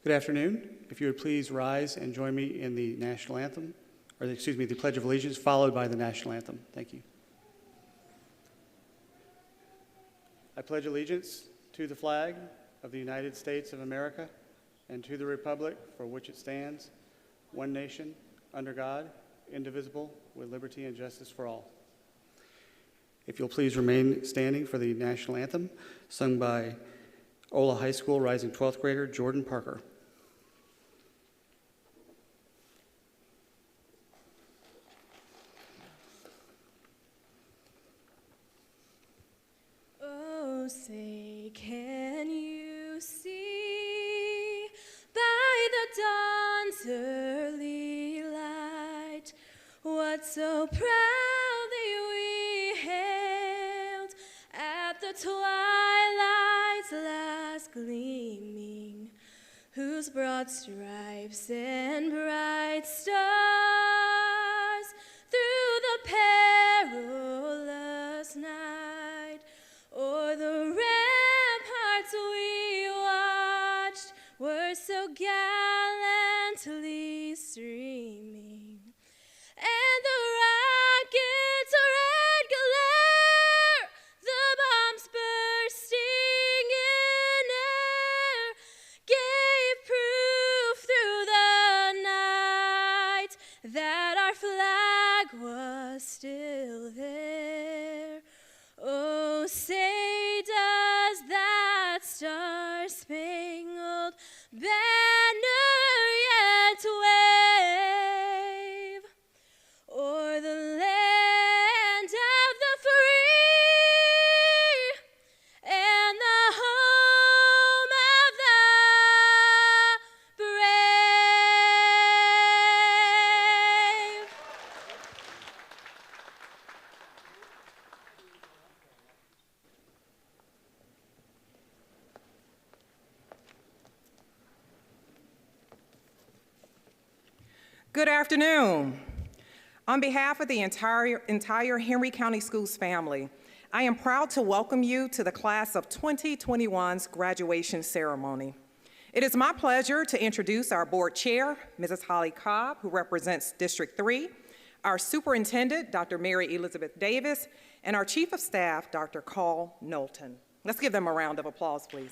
Good afternoon. If you would please rise and join me in the national anthem, or excuse me, the Pledge of Allegiance, followed by the national anthem. Thank you. I pledge allegiance to the flag of the United States of America and to the republic for which it stands, one nation, under God, indivisible, with liberty and justice for all. If you'll please remain standing for the national anthem, sung by Ola High School rising 12th grader Jordan Parker. Oh, say, can you see by the dawn's early light what so proudly we hailed at the twilight's last gleaming, whose broad stripes and bright stars through the perilous night o'er the ramparts we watched were so gallantly streaming, and the rocket's red glare, the bombs bursting in air, gave proof through the night that our flag was still there. Oh, say does that star-spangled banner yet wave o'er the land of the free and the home of the brave? Good afternoon. On behalf of the entire Henry County Schools family, I am proud to welcome you to the class of 2021's graduation ceremony. It is my pleasure to introduce our board chair, Mrs. Holly Cobb, who represents District 3, our superintendent, Dr. Mary Elizabeth Davis, and our chief of staff, Dr. Carl Knowlton. Let's give them a round of applause, please.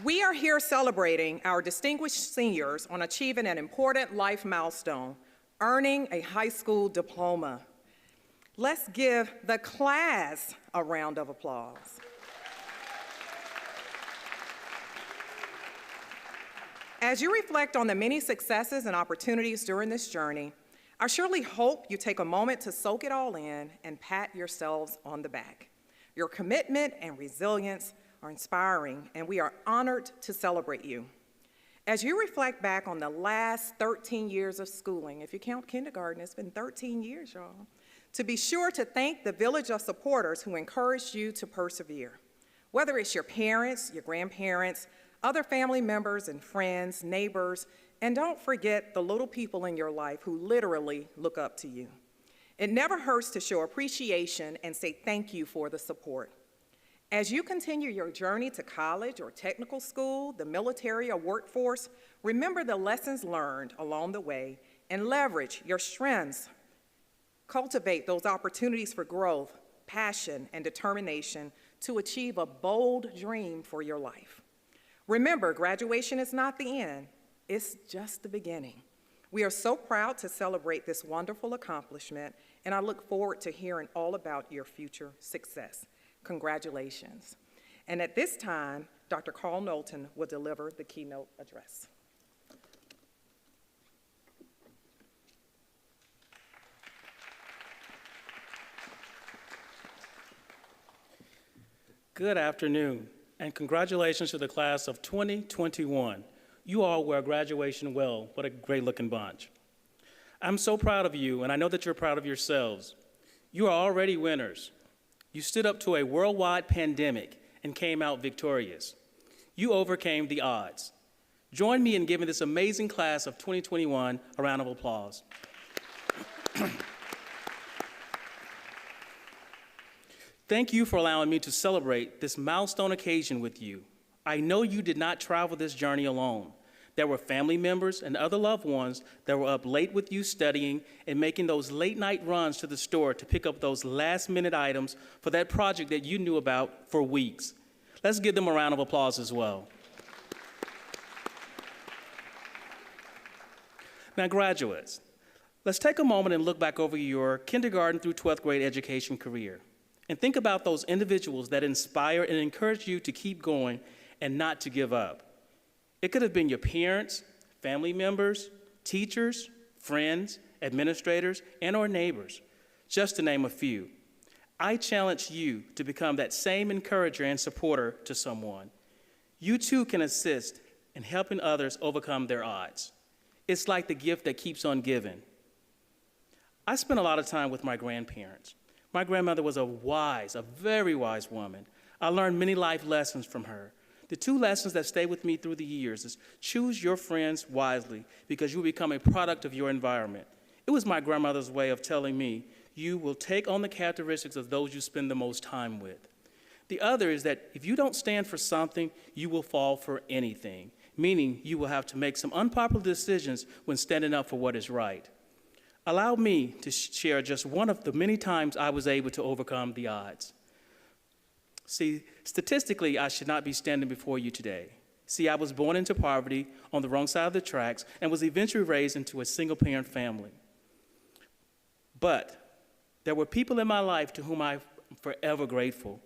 We are here celebrating our distinguished seniors on achieving an important life milestone, earning a high school diploma. Let's give the class a round of applause. As you reflect on the many successes and opportunities during this journey, I surely hope you take a moment to soak it all in and pat yourselves on the back. Your commitment and resilience are inspiring, and we are honored to celebrate you. As you reflect back on the last 13 years of schooling, if you count kindergarten, it's been 13 years, y'all, to be sure to thank the village of supporters who encouraged you to persevere. Whether it's your parents, your grandparents, other family members and friends, neighbors, and don't forget the little people in your life who literally look up to you. It never hurts to show appreciation and say thank you for the support. As you continue your journey to college or technical school, the military or workforce, remember the lessons learned along the way and leverage your strengths. Cultivate those opportunities for growth, passion, and determination to achieve a bold dream for your life. Remember, graduation is not the end, it's just the beginning. We are so proud to celebrate this wonderful accomplishment, and I look forward to hearing all about your future success. Congratulations. And at this time, Dr. Carl Knowlton will deliver the keynote address. Good afternoon, and congratulations to the class of 2021. You all wear graduation well. What a great looking bunch. I'm so proud of you, and I know that you're proud of yourselves. You are already winners. You stood up to a worldwide pandemic and came out victorious. You overcame the odds. Join me in giving this amazing class of 2021 a round of applause. Thank you for allowing me to celebrate this milestone occasion with you. I know you did not travel this journey alone. There were family members and other loved ones that were up late with you studying and making those late night runs to the store to pick up those last minute items for that project that you knew about for weeks. Let's give them a round of applause as well. Now, graduates, let's take a moment and look back over your kindergarten through 12th grade education career and think about those individuals that inspire and encourage you to keep going and not to give up. It could have been your parents, family members, teachers, friends, administrators, and or neighbors, just to name a few. I challenge you to become that same encourager and supporter to someone. You too can assist in helping others overcome their odds. It's like the gift that keeps on giving. I spent a lot of time with my grandparents. My grandmother was a very wise woman. I learned many life lessons from her. The two lessons that stay with me through the years is choose your friends wisely because you will become a product of your environment. It was my grandmother's way of telling me, you will take on the characteristics of those you spend the most time with. The other is that if you don't stand for something, you will fall for anything, meaning you will have to make some unpopular decisions when standing up for what is right. Allow me to share just one of the many times I was able to overcome the odds. See, statistically, I should not be standing before you today. See, I was born into poverty on the wrong side of the tracks and was eventually raised into a single-parent family. But there were people in my life to whom I'm forever grateful.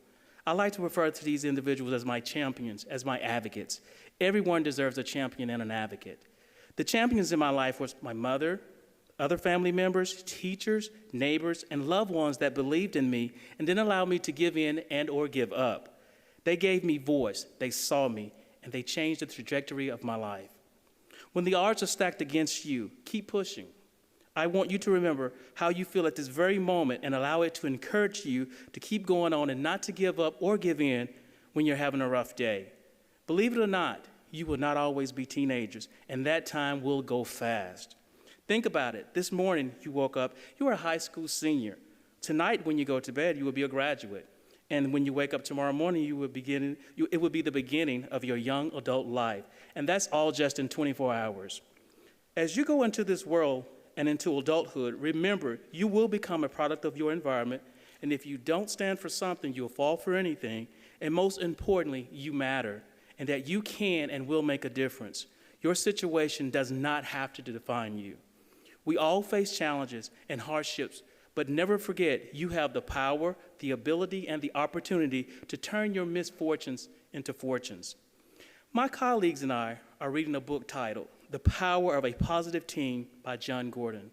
I like to refer to these individuals as my champions, as my advocates. Everyone deserves a champion and an advocate. The champions in my life was my mother, other family members, teachers, neighbors, and loved ones that believed in me and didn't allow me to give in and or give up. They gave me voice, they saw me, and they changed the trajectory of my life. When the odds are stacked against you, keep pushing. I want you to remember how you feel at this very moment and allow it to encourage you to keep going on and not to give up or give in when you're having a rough day. Believe it or not, you will not always be teenagers, and that time will go fast. Think about it. This morning you woke up, you were a high school senior. Tonight when you go to bed, you will be a graduate. And when you wake up tomorrow morning, it will be the beginning of your young adult life. And that's all just in 24 hours. As you go into this world and into adulthood, remember, you will become a product of your environment. And if you don't stand for something, you'll fall for anything. And most importantly, you matter, and that you can and will make a difference. Your situation does not have to define you. We all face challenges and hardships, but never forget you have the power, the ability, and the opportunity to turn your misfortunes into fortunes. My colleagues and I are reading a book titled The Power of a Positive Team by John Gordon.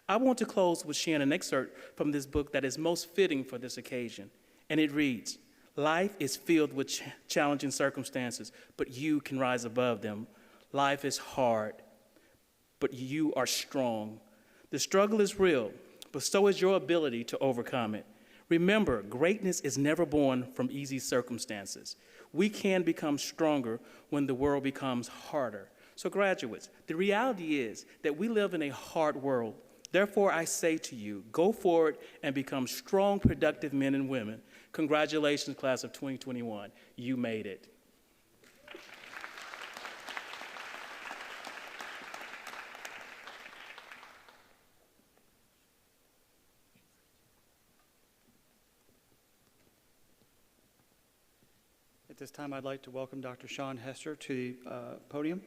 I want to close with sharing an excerpt from this book that is most fitting for this occasion, and it reads, "Life is filled with challenging circumstances, but you can rise above them. Life is hard, but you are strong. The struggle is real, but so is your ability to overcome it. Remember, greatness is never born from easy circumstances. We can become stronger when the world becomes harder." So graduates, the reality is that we live in a hard world. Therefore, I say to you, go forward and become strong, productive men and women. Congratulations, class of 2021. You made it. At this time, I'd like to welcome Dr. Shawn Hester to the podium,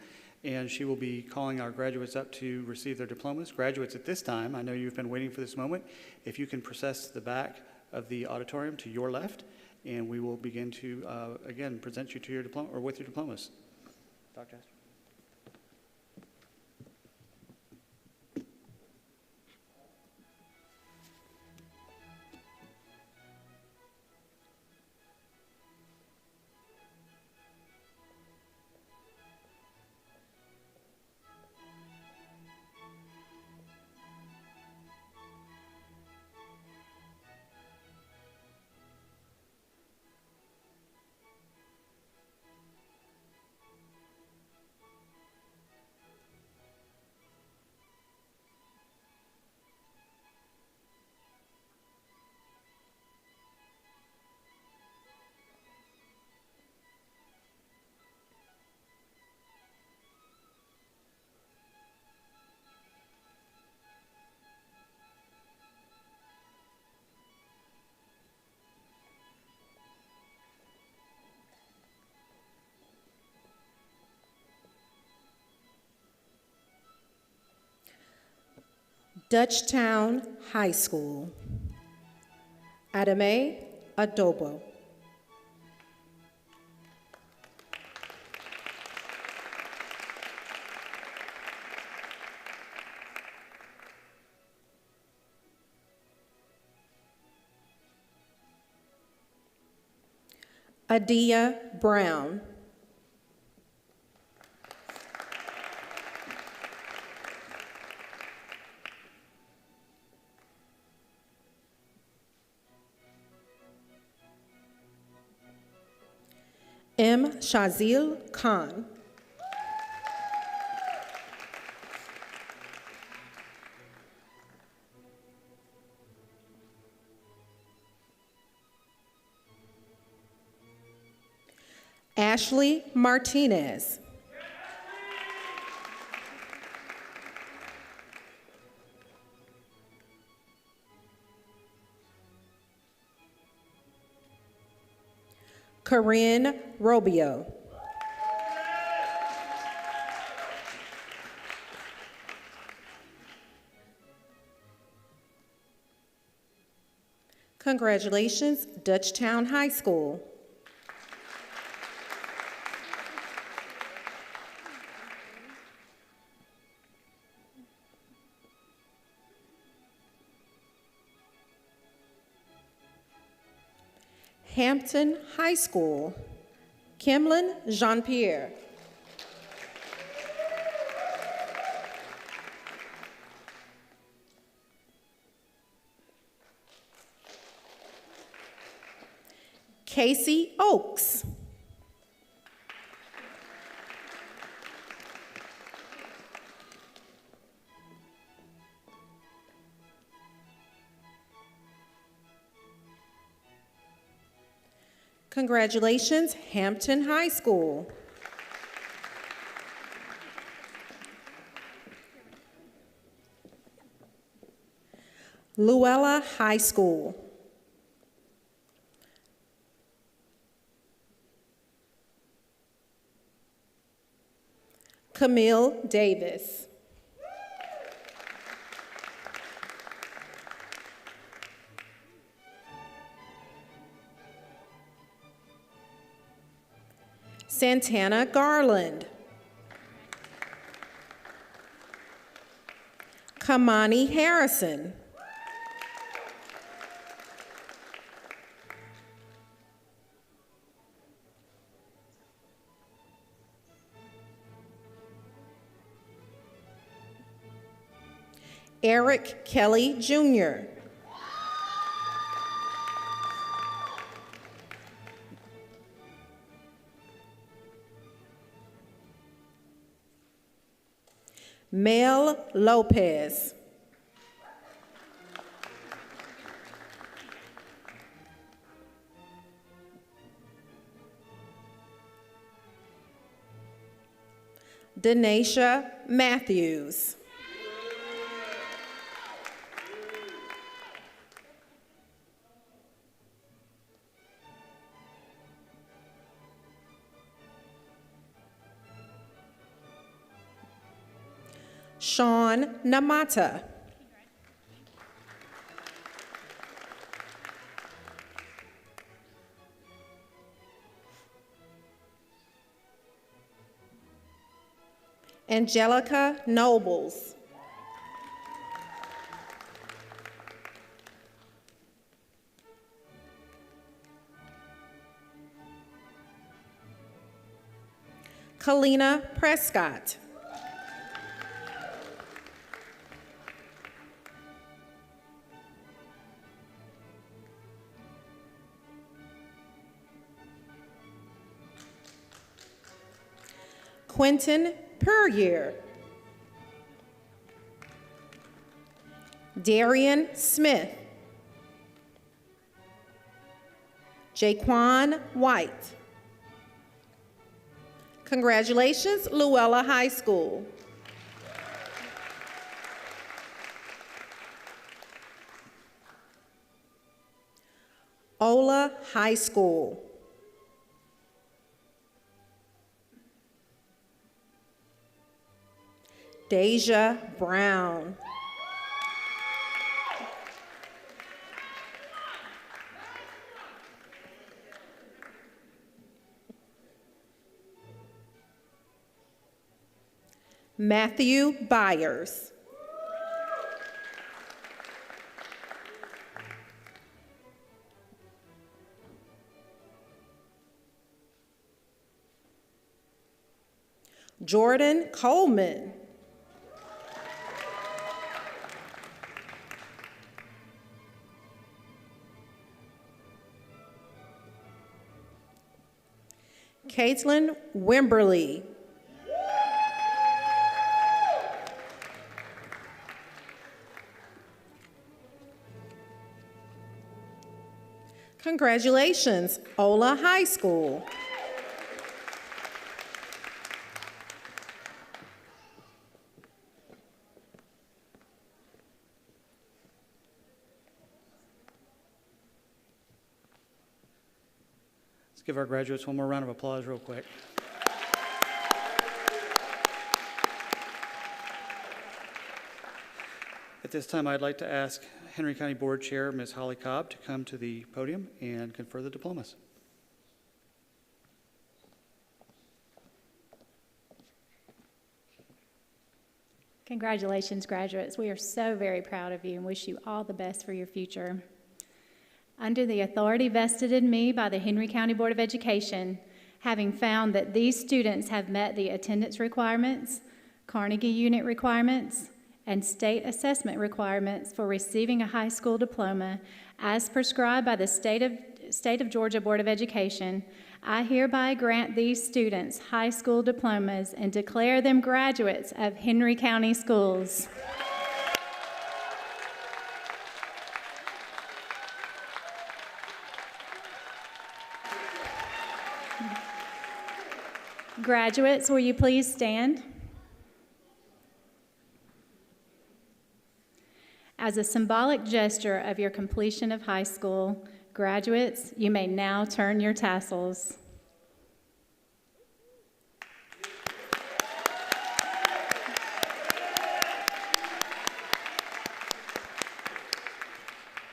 and she will be calling our graduates up to receive their diplomas. Graduates, at this time, I know you've been waiting for this moment. If you can process the back of the auditorium to your left, and we will begin to, again, present you to your diploma, or with your diplomas. Dr. Hester. Dutchtown High School. Adame Adobo. Adia Brown. M. Shazil Khan. Ashley Martinez. Corinne Robio. Congratulations, Dutchtown High School. Hampton High School. Kimlin Jean-Pierre. Casey Oaks. Congratulations, Hampton High School. Luella High School. Camille Davis. Santana Garland. Kamani Harrison. Eric Kelly Jr. Mel Lopez. Denasia Matthews. Sean Namata. Angelica Nobles. Kalina Prescott. Quentin Puryear. Darian Smith. Jaquan White. Congratulations, Luella High School. Ola High School. Deja Brown. Matthew Byers. Jordan Coleman. Caitlin Wimberly. Congratulations, Ola High School. Let's give our graduates one more round of applause real quick. At this time, I'd like to ask Henry County Board Chair, Ms. Holly Cobb, to come to the podium and confer the diplomas. Congratulations, graduates. We are so very proud of you and wish you all the best for your future. Under the authority vested in me by the Henry County Board of Education, having found that these students have met the attendance requirements, Carnegie unit requirements, and state assessment requirements for receiving a high school diploma as prescribed by the State of Georgia Board of Education, I hereby grant these students high school diplomas and declare them graduates of Henry County Schools. Graduates, will you please stand? As a symbolic gesture of your completion of high school, graduates, you may now turn your tassels.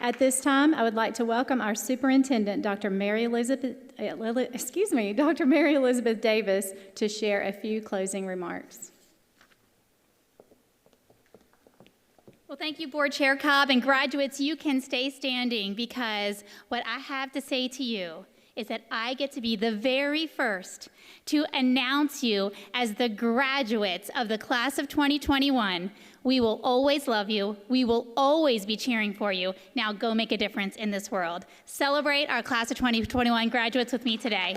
At this time, I would like to welcome our superintendent, Dr. Mary Elizabeth Davis, to share a few closing remarks. Well, thank you, Board Chair Cobb, and graduates, you can stay standing because what I have to say to you is that I get to be the very first to announce you as the graduates of the class of 2021. We will always love you. We will always be cheering for you. Now go make a difference in this world. Celebrate our class of 2021 graduates with me today.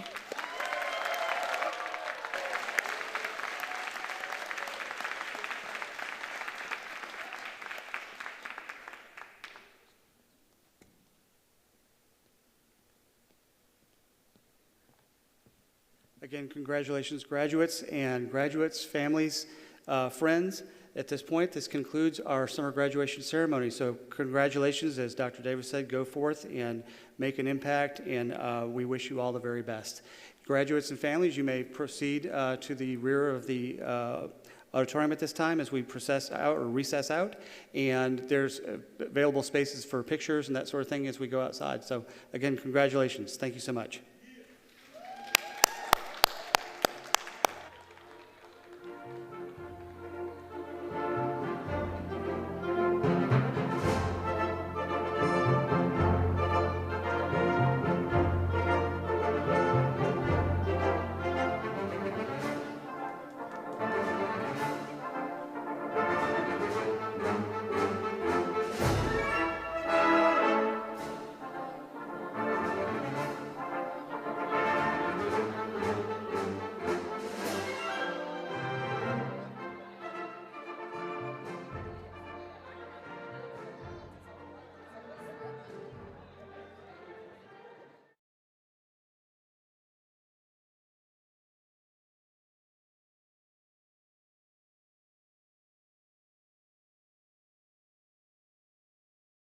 Again, congratulations, graduates and graduates, families, friends. At this point, this concludes our summer graduation ceremony. So congratulations, as Dr. Davis said, go forth and make an impact, and we wish you all the very best. Graduates and families, you may proceed to the rear of the auditorium at this time as we recess out, and there's available spaces for pictures and that sort of thing as we go outside. So again, congratulations. Thank you so much.